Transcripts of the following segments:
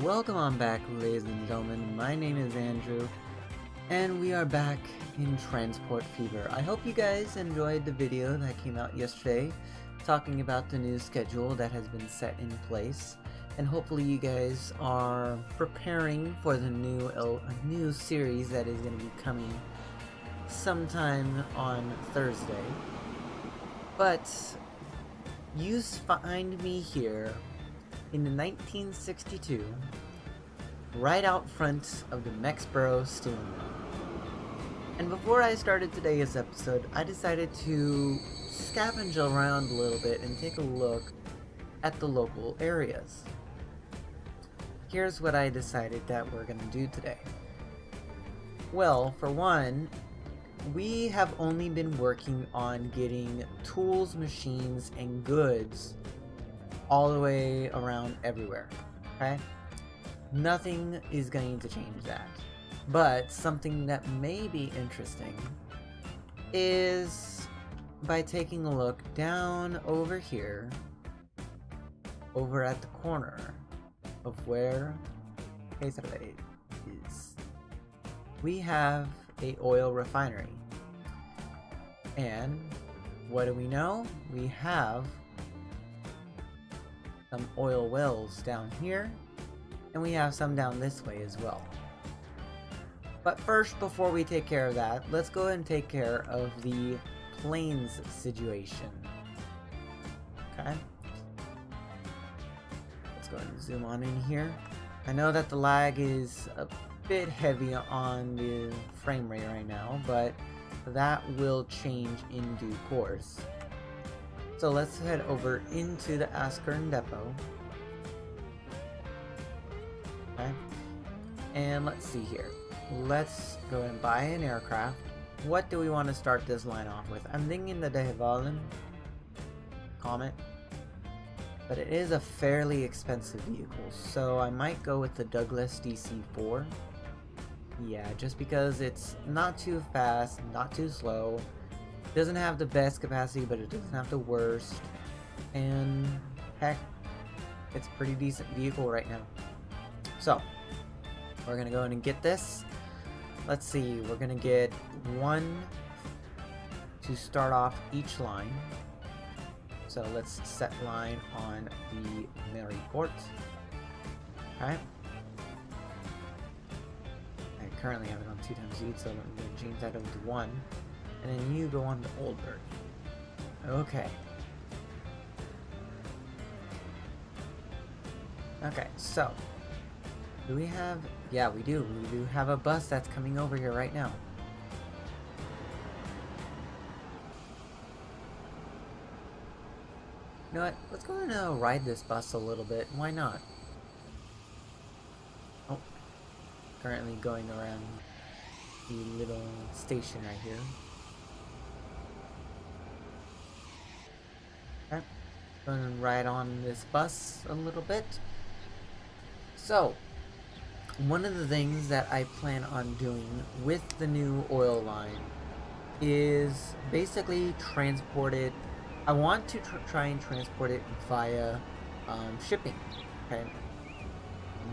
Welcome on back, ladies and gentlemen. My name is Andrew, and we are back in Transport Fever. I hope you guys enjoyed the video that came out yesterday, talking about the new schedule that has been set in place, and hopefully you guys are preparing for the new series that is going to be coming sometime on Thursday. But you find me here in 1962, right out front of the Mexborough Steam Mill. And before I started today's episode, I decided to scavenge around a little bit and take a look at the local areas. Here's what I decided that we're gonna do today. Well, for one, we have only been working on getting tools, machines, and goods all the way around everywhere, okay? Nothing is going to change that. But something that may be interesting is by taking a look down over here, over at the corner of where Quesarre is. We have a oil refinery. And what do we know? We have some oil wells down here, and we have some down this way as well. But first, before we take care of that, let's go ahead and take care of the planes situation. Okay? Let's go ahead and zoom on in here. I know that the lag is a bit heavy on the frame rate right now, but that will change in due course. So let's head over into the Askern Depot. Okay. And let's see here. Let's go and buy an aircraft. What do we want to start this line off with? I'm thinking the De Havilland Comet. But it is a fairly expensive vehicle, so I might go with the Douglas DC-4. Yeah, just because it's not too fast, not too slow. Doesn't have the best capacity, but it doesn't have the worst. And heck, it's a pretty decent vehicle right now. So, we're gonna go in and get this. Let's see, we're gonna get one to start off each line. So let's set line on the Mary Port. Okay. I currently have it on 2x speed, so I'm going to change that over to 1. And then you go on to Oldburg. Okay. Okay, so do we have... Yeah, we do. We do have a bus that's coming over here right now. You know what? Let's go and ride this bus a little bit. Why not? Oh. Currently going around the little station right here. Okay. Going to ride on this bus a little bit. So, one of the things that I plan on doing with the new oil line is basically transport it. I want to try and transport it via shipping, okay?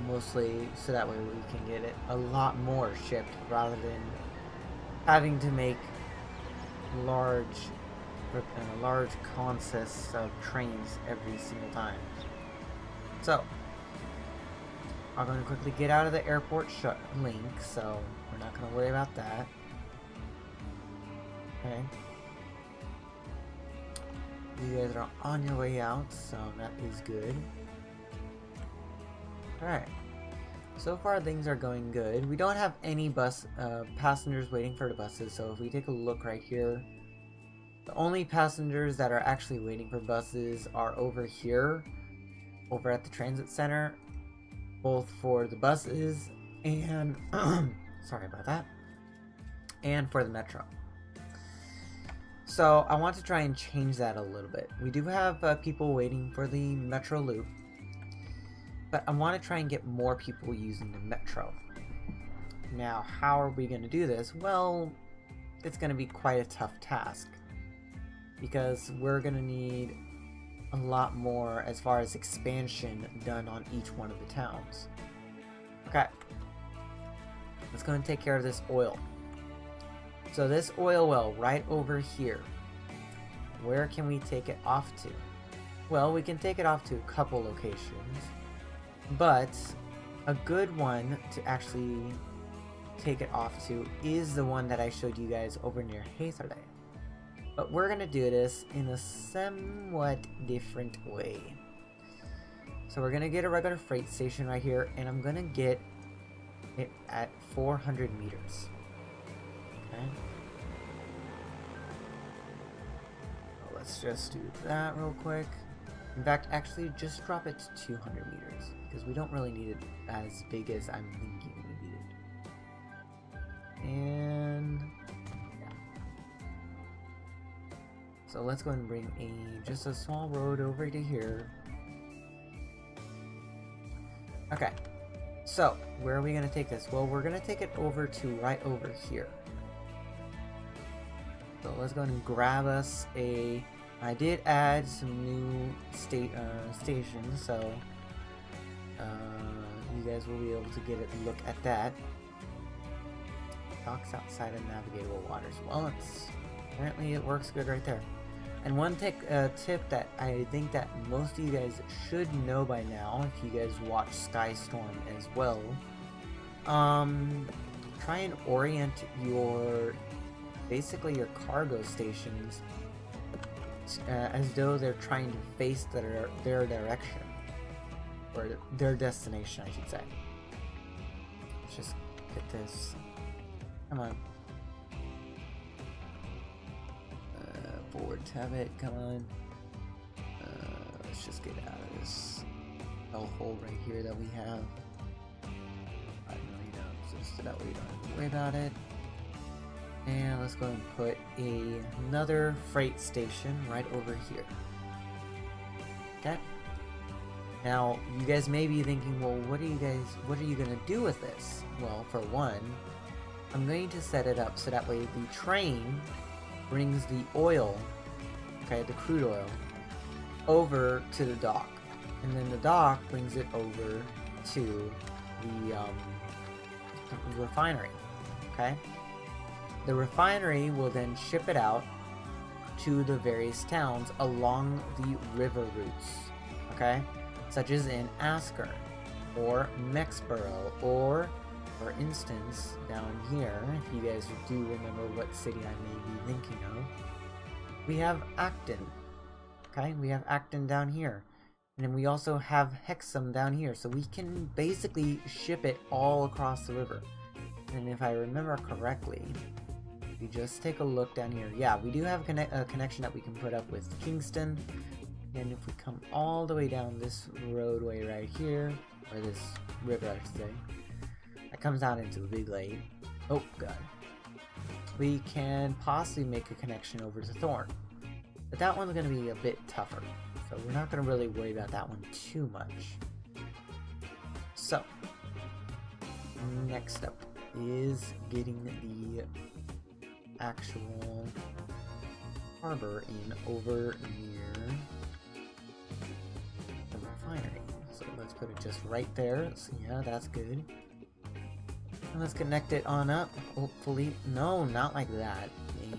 Mostly so that way we can get it a lot more shipped rather than having to make large consists of trains every single time. So, I'm going to quickly get out of the airport link, so we're not going to worry about that. Okay. You guys are on your way out, so that is good. Alright. So far things are going good. We don't have any passengers waiting for the buses, so if we take a look right here, the only passengers that are actually waiting for buses are over here, over at the transit center, both for the buses and, sorry about that, and for the metro. So I want to try and change that a little bit. We do have people waiting for the metro loop, but I want to try and get more people using the metro. Now, how are we going to do this? Well, it's going to be quite a tough task because we're going to need a lot more as far as expansion done on each one of the towns. Okay. Let's go and take care of this oil. So this oil well right over here, where can we take it off to? Well, we can take it off to a couple locations, but a good one to actually take it off to is the one that I showed you guys over near Hatherley. But we're gonna do this in a somewhat different way. So we're gonna get a regular freight station right here, and I'm gonna get it at 400 meters. Okay. Well, let's just do that real quick. In fact, actually, just drop it to 200 meters because we don't really need it as big as I'm thinking we need it. And yeah. So let's go and bring just a small road over to here. Okay. So, where are we going to take this? Well, we're going to take it over to right over here. So let's go and grab us a... I did add some new stations, so you guys will be able to get a look at that. Docks outside of navigable waters. Well, apparently it works good right there. And one tip that I think that most of you guys should know by now, if you guys watch Skystorm as well, try and orient basically your cargo stations as though they're trying to face their direction, or their destination, I should say. Let's just get this. Come on. Forward tab it, come on. Let's just get out of this hole right here that we have. I really don't, so that way we don't have to worry about it. And let's go and put another freight station right over here. Okay. Now, you guys may be thinking, well, what are you gonna do with this? Well, for one, I'm going to set it up so that way the train brings the oil, okay, the crude oil, over to the dock, and then the dock brings it over to the refinery. Okay. The refinery will then ship it out to the various towns along the river routes, okay? Such as in Asker, or Mexborough, or, for instance, down here, if you guys do remember what city I may be thinking of, we have Acton, okay? We have Acton down here. And then we also have Hexham down here, so we can basically ship it all across the river. And if I remember correctly, if you just take a look down here, yeah, we do have a connection that we can put up with Kingston. And if we come all the way down this roadway right here, or this river I should say, that comes down into the big lake. Oh god. We can possibly make a connection over to Thorn. But that one's going to be a bit tougher. So we're not going to really worry about that one too much. So, next up is getting the actual harbor in over near the refinery. So let's put it just right there. So yeah, that's good. And let's connect it on up. Hopefully, no, not like that. You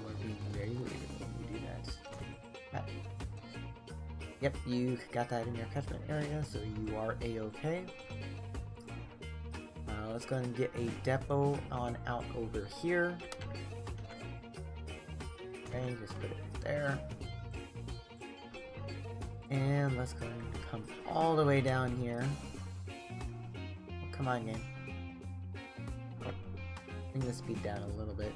are being very weird when you do that. Yep, you got that in your catchment area, so you are a-okay. Let's go and get a depot on out over here. Okay, just put it there. And let's go and come all the way down here. Oh, come on, game. Bring the speed down a little bit.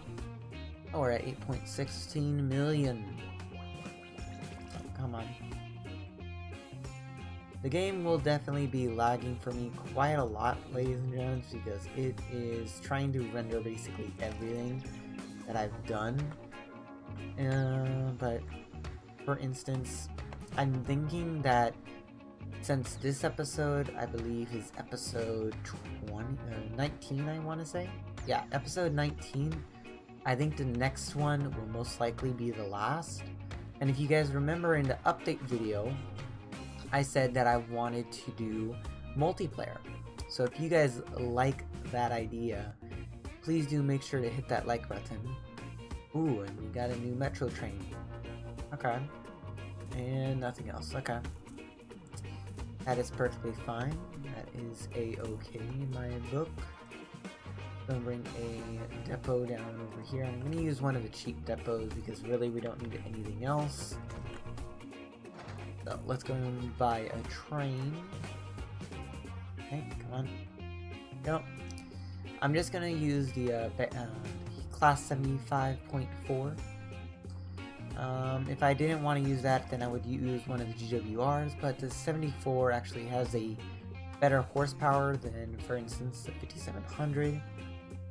Oh, we're at 8.16 million. Oh, come on. The game will definitely be lagging for me quite a lot, ladies and gentlemen, because it is trying to render basically everything that I've done. But, for instance, I'm thinking that since this episode, I believe, is episode 19, I want to say? Yeah, episode 19. I think the next one will most likely be the last. And if you guys remember in the update video, I said that I wanted to do multiplayer. So if you guys like that idea, please do make sure to hit that like button. Ooh, and we got a new metro train. Okay. And nothing else. Okay. That is perfectly fine. That is a-okay in my book. Gonna bring a depot down over here. I'm gonna use one of the cheap depots because really we don't need anything else. So let's go and buy a train. Okay, come on. Nope. I'm just gonna use the class 75.4. If I didn't want to use that, then I would use one of the GWRs, but the 74 actually has a better horsepower than, for instance, the 5700,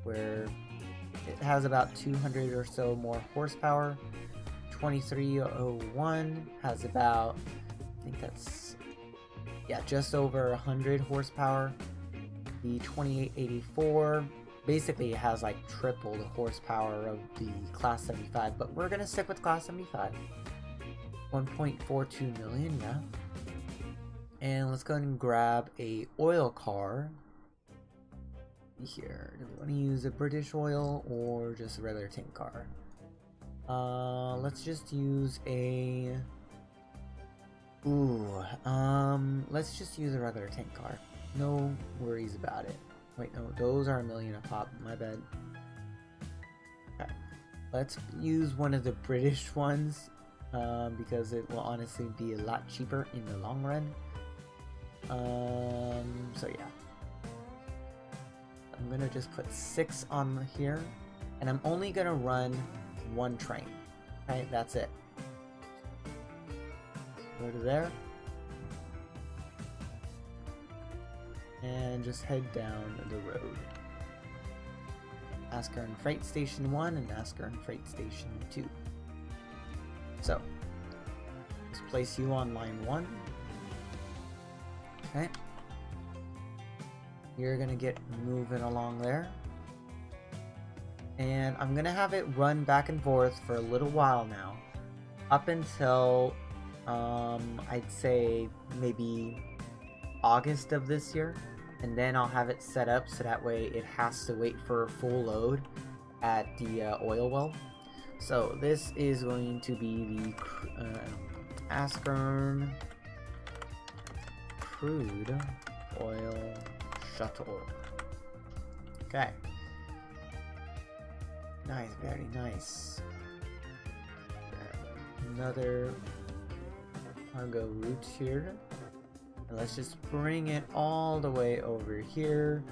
where it has about 200 or so more horsepower. 2301 has about, I think that's, yeah, just over 100 horsepower. The 2884 basically has like triple the horsepower of the class 75, but we're gonna stick with class 75. 1.42 million, yeah. And let's go ahead and grab a oil car here. Do we want to use a British oil or just a regular tank car? Let's just use a let's just use a regular tank car. No worries about it. Wait, no, those are a million a pop. My bad. Okay. Let's use one of the British ones because it will honestly be a lot cheaper in the long run. So yeah. I'm gonna just put 6 on here, and I'm only gonna run one train. Okay, that's it. Go to there. And just head down the road. Asker and Freight Station 1 and Asker and Freight Station 2. So, let's place you on line 1. Okay. You're gonna get moving along there. And I'm gonna have it run back and forth for a little while now. Up until, I'd say maybe August of this year. And then I'll have it set up so that way it has to wait for a full load at the oil well. So this is going to be the Askern Crude Oil Shuttle. Okay. Nice, very nice. Another cargo route here. And let's just bring it all the way over here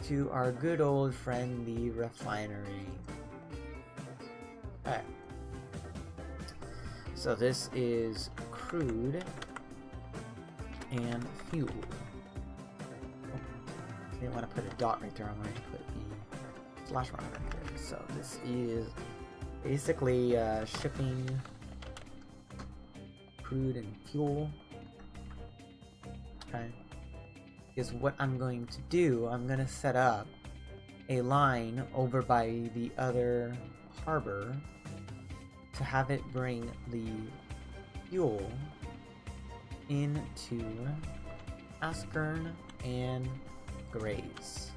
to our good old friend, the refinery. Okay. So this is crude and fuel. Oh, I didn't want to put a dot right there. I'm going to put the slash mark right there. So this is basically shipping crude and fuel. Okay. Is what I'm going to do. I'm going to set up a line over by the other harbor to have it bring the fuel into Askern and Grays.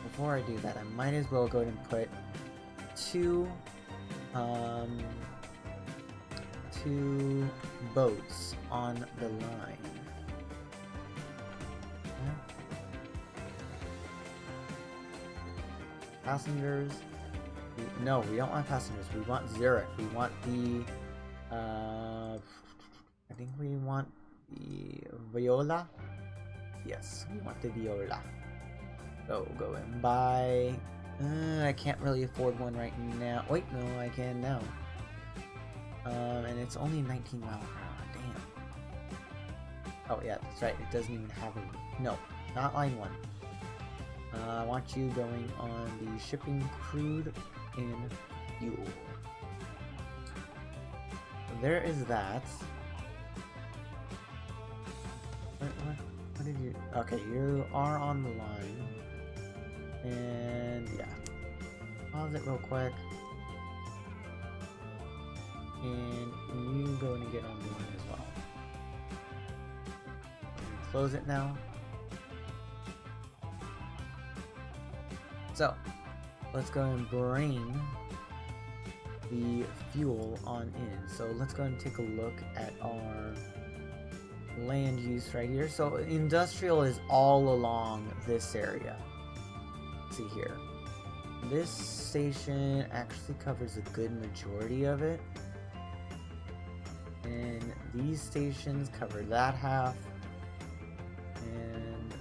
Before I do that, I might as well go ahead and put two boats on the line. Okay. Passengers. No, we don't want passengers. We want Zurich. We want the I think we want the Viola. Yes, we want the Viola. So go and buy. I can't really afford one right now. Wait, no, I can now. And it's only 19 miles per hour. Damn. Oh yeah, that's right. It doesn't even have a. No, not line 1. I want you going on the shipping crude and fuel. So there is that. What did you? Okay, you are on the line. And yeah, pause it real quick. And you go and get on the line as well. close it now. So, let's go and bring the fuel on in. So let's go and take a look at our land use right here. So industrial is all along this area. Let's see here. This station actually covers a good majority of it. And these stations cover that half. And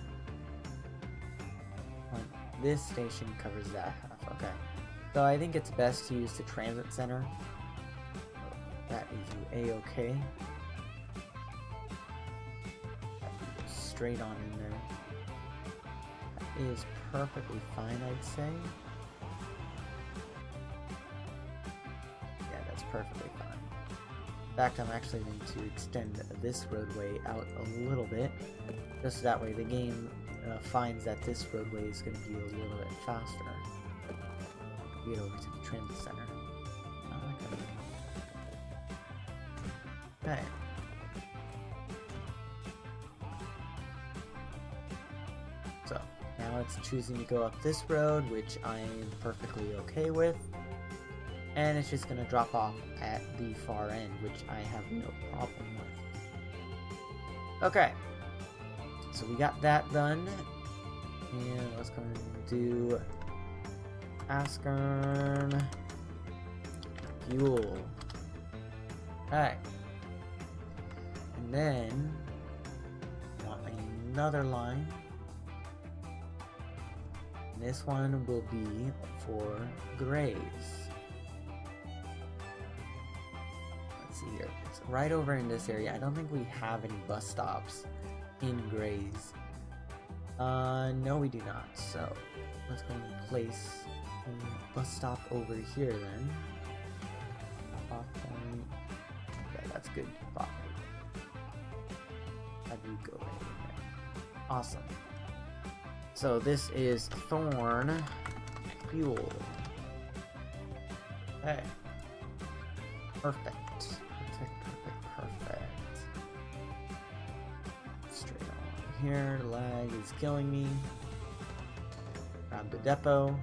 this station covers that half. Okay. So I think it's best to use the transit center. That is A-okay. Straight on in there. That is perfectly fine, I'd say. Yeah, that's perfectly fine. In fact, I'm actually going to extend this roadway out a little bit, just so that way the game finds that this roadway is going to be a little bit faster. Get over to the transit center. Okay. So, now it's choosing to go up this road, which I am perfectly okay with. And it's just going to drop off at the far end, which I have no problem with. Okay. So we got that done. And let's go and do Askern fuel. Alright. And then I want another line. And this one will be for Grays. Let's see here. It's right over in this area. I don't think we have any bus stops in Grays. No we do not. So let's go and place a bus stop over here then. Off point. Okay, that's good. Off point. How do you go right in there? Awesome. So this is Thorn Fuel. Okay. Perfect. Perfect. Straight on here. Lag is killing me. Grab the depot.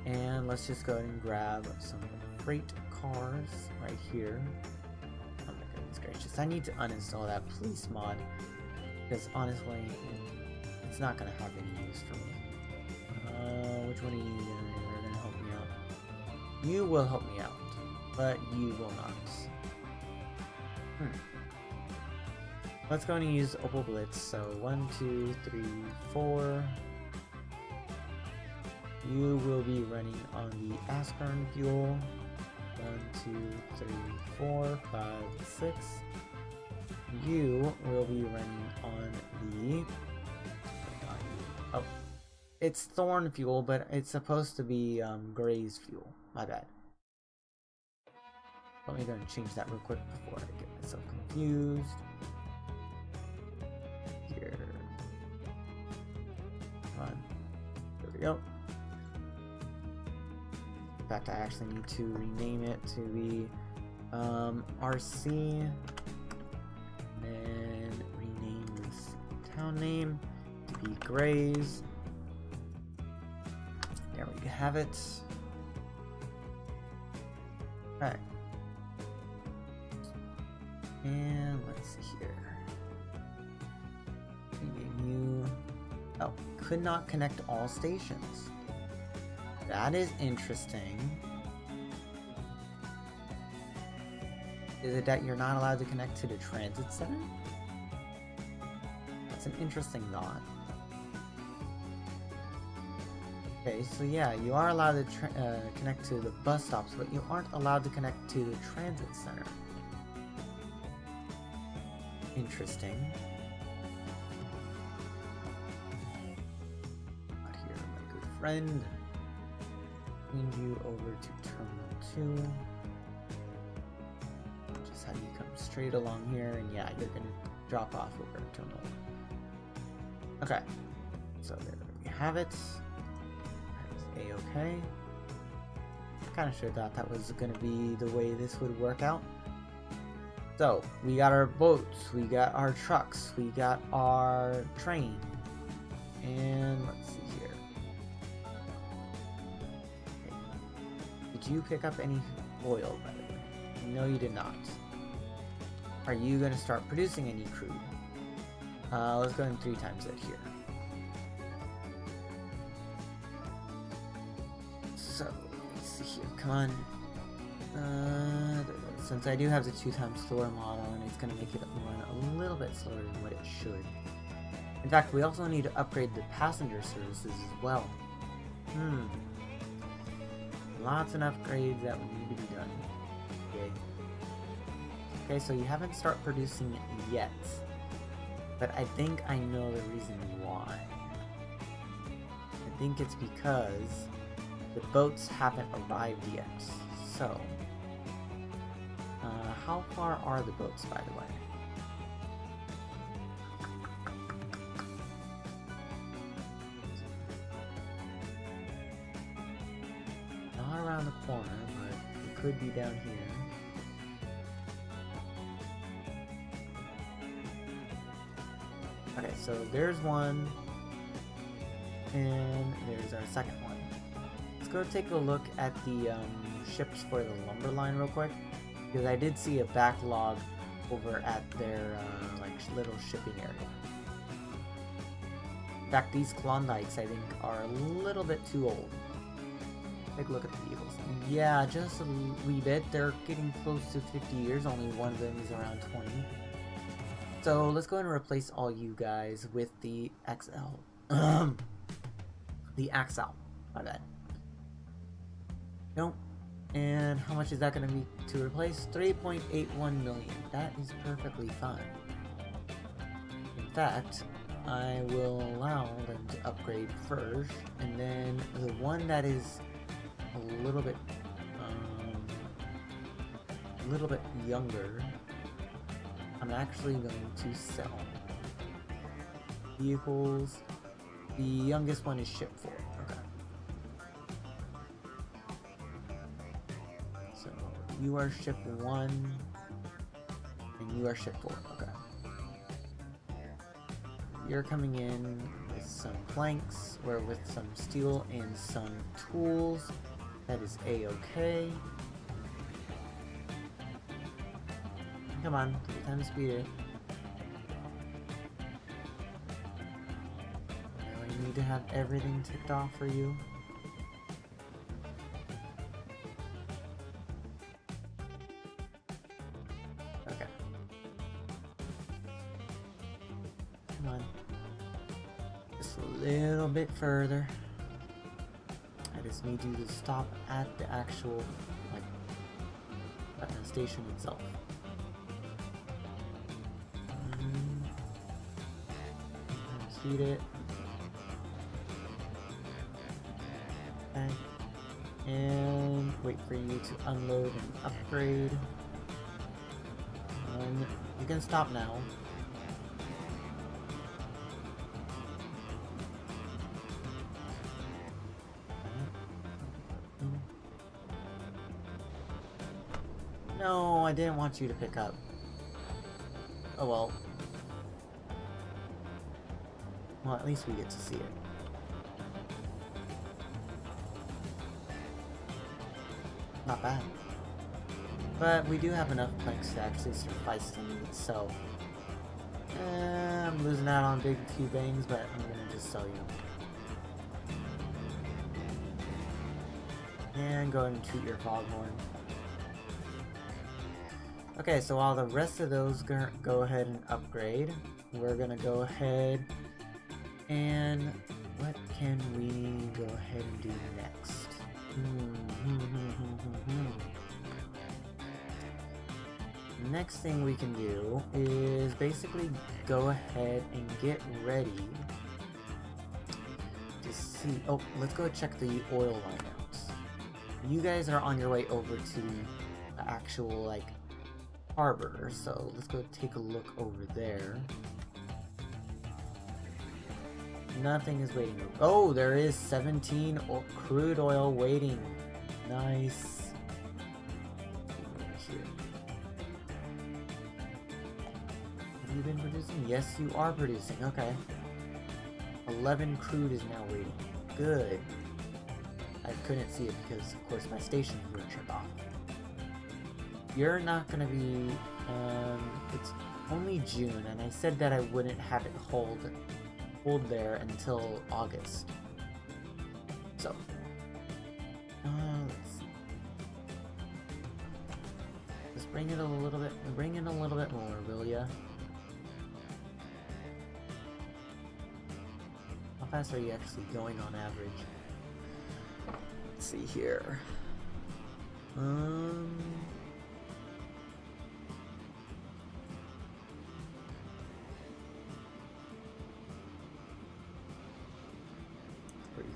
And let's just go ahead and grab some freight cars right here. Oh my goodness gracious. I need to uninstall that police mod. Because honestly, it's not going to have any use for me. Which one are you going to help me out? You will help me out. But you will not. Let's go and use Opal Blitz. So 1, 2, 3, 4. You will be running on the Askern fuel. 1, 2, 3, 4, 5, 6. You will be running on the... Oh, it's Thorn fuel, but it's supposed to be Gray's fuel. My bad. Let me go and change that real quick before I get myself confused. Here. Come on. There we go. In fact, I actually need to rename it to be RC, and then rename this town name to be Grays. There we have it. Alright. And let's see here. Rename you. Oh, could not connect all stations. That is interesting. Is it that you're not allowed to connect to the transit center? That's an interesting thought. Okay, so yeah, you are allowed to connect to the bus stops, but you aren't allowed to connect to the transit center. Interesting. Out here, my good friend. Change you over to Terminal 2. Just have you come straight along here, and yeah, you're gonna drop off over at Terminal 1. Okay, so there we have it. That is A-okay. Kind of sure thought that was gonna be the way this would work out. So, we got our boats, we got our trucks, we got our train. And let's see here. Okay. Did you pick up any oil, by the way? No, you did not. Are you going to start producing any crude? Let's go in 3 times it here. So, let's see here. Come on. Since I do have the 2 times slower model, and it's going to make it run a little bit slower than what it should. In fact, we also need to upgrade the passenger services as well. Lots of upgrades that would need to be done. Okay, so you haven't started producing it yet. But I think I know the reason why. I think it's because the boats haven't arrived yet. So, how far are the boats, by the way? Not around the corner, but it could be down here. Okay, so there's one, and there's our second one. Let's go take a look at the ships for the lumber line real quick, because I did see a backlog over at their like little shipping area. In fact, these Klondikes I think are a little bit too old. Take a look at the vehicles. Yeah, just a wee bit. They're getting close to 50 years. Only one of them is around 20. So let's go ahead and replace all you guys with the XL. The XL. My bad. Nope. And how much is that going to be to replace? 3.81 million. That is perfectly fine. In fact, I will allow them to upgrade first, and then the one that is a little bit younger, I'm actually going to sell. Vehicles. The youngest one is ship 4. Okay. So you are ship 1 and you are ship 4. Okay. You're coming in with some planks or with some steel and some tools. That is A-okay. Come on, 3 times speed it. I really need to have everything ticked off for you. Okay. Come on. Just a little bit further. I just need you to stop at the actual, like, at the station itself. Feed it. Okay. And wait for you to unload and upgrade. You can stop now. No, I didn't want you to pick up. Oh well. Well, at least we get to see it. Not bad. But we do have enough planks to actually suffice the needs, so... I'm losing out on big few bangs, but I'm gonna just sell you. And go ahead and toot your foghorn. Okay, so while the rest of those go ahead and upgrade, we're gonna go ahead and what can we go ahead and do next? Next thing we can do is basically go ahead and get ready to see. Oh, let's go check the oil line out. You guys are on your way over to the actual, like, harbor, so let's go take a look over there. Nothing is waiting. Oh, there is 17 crude oil waiting. Nice. Here. you been producing? Yes, you are producing. Okay. 11 crude is now waiting. Good. I couldn't see it because, of course, my stations were turned off. You're not gonna be, it's only June, and I said that I wouldn't have it hold there until August. So, let's see. Just bring it a little bit more, will ya? How fast are you actually going on average? Let's see here.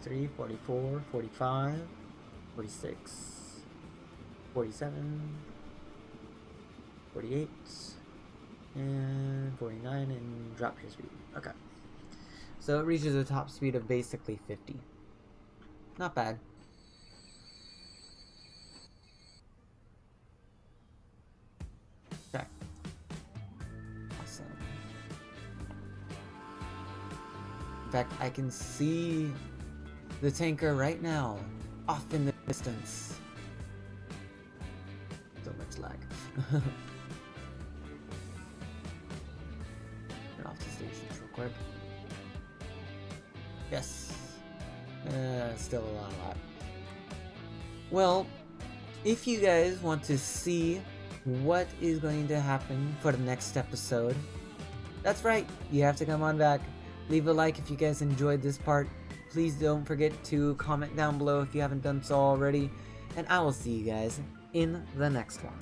43, 44, 45, 46, 47, 48, and 49, and drop your speed. Okay. So it reaches a top speed of basically 50. Not bad. Okay. Awesome. In fact, I can see the tanker right now, off in the distance. So much lag. Turn off the stations real quick. Yes. Still a lot. Well, if you guys want to see what is going to happen for the next episode, that's right, you have to come on back. Leave a like if you guys enjoyed this part. Please don't forget to comment down below if you haven't done so already. And I will see you guys in the next one.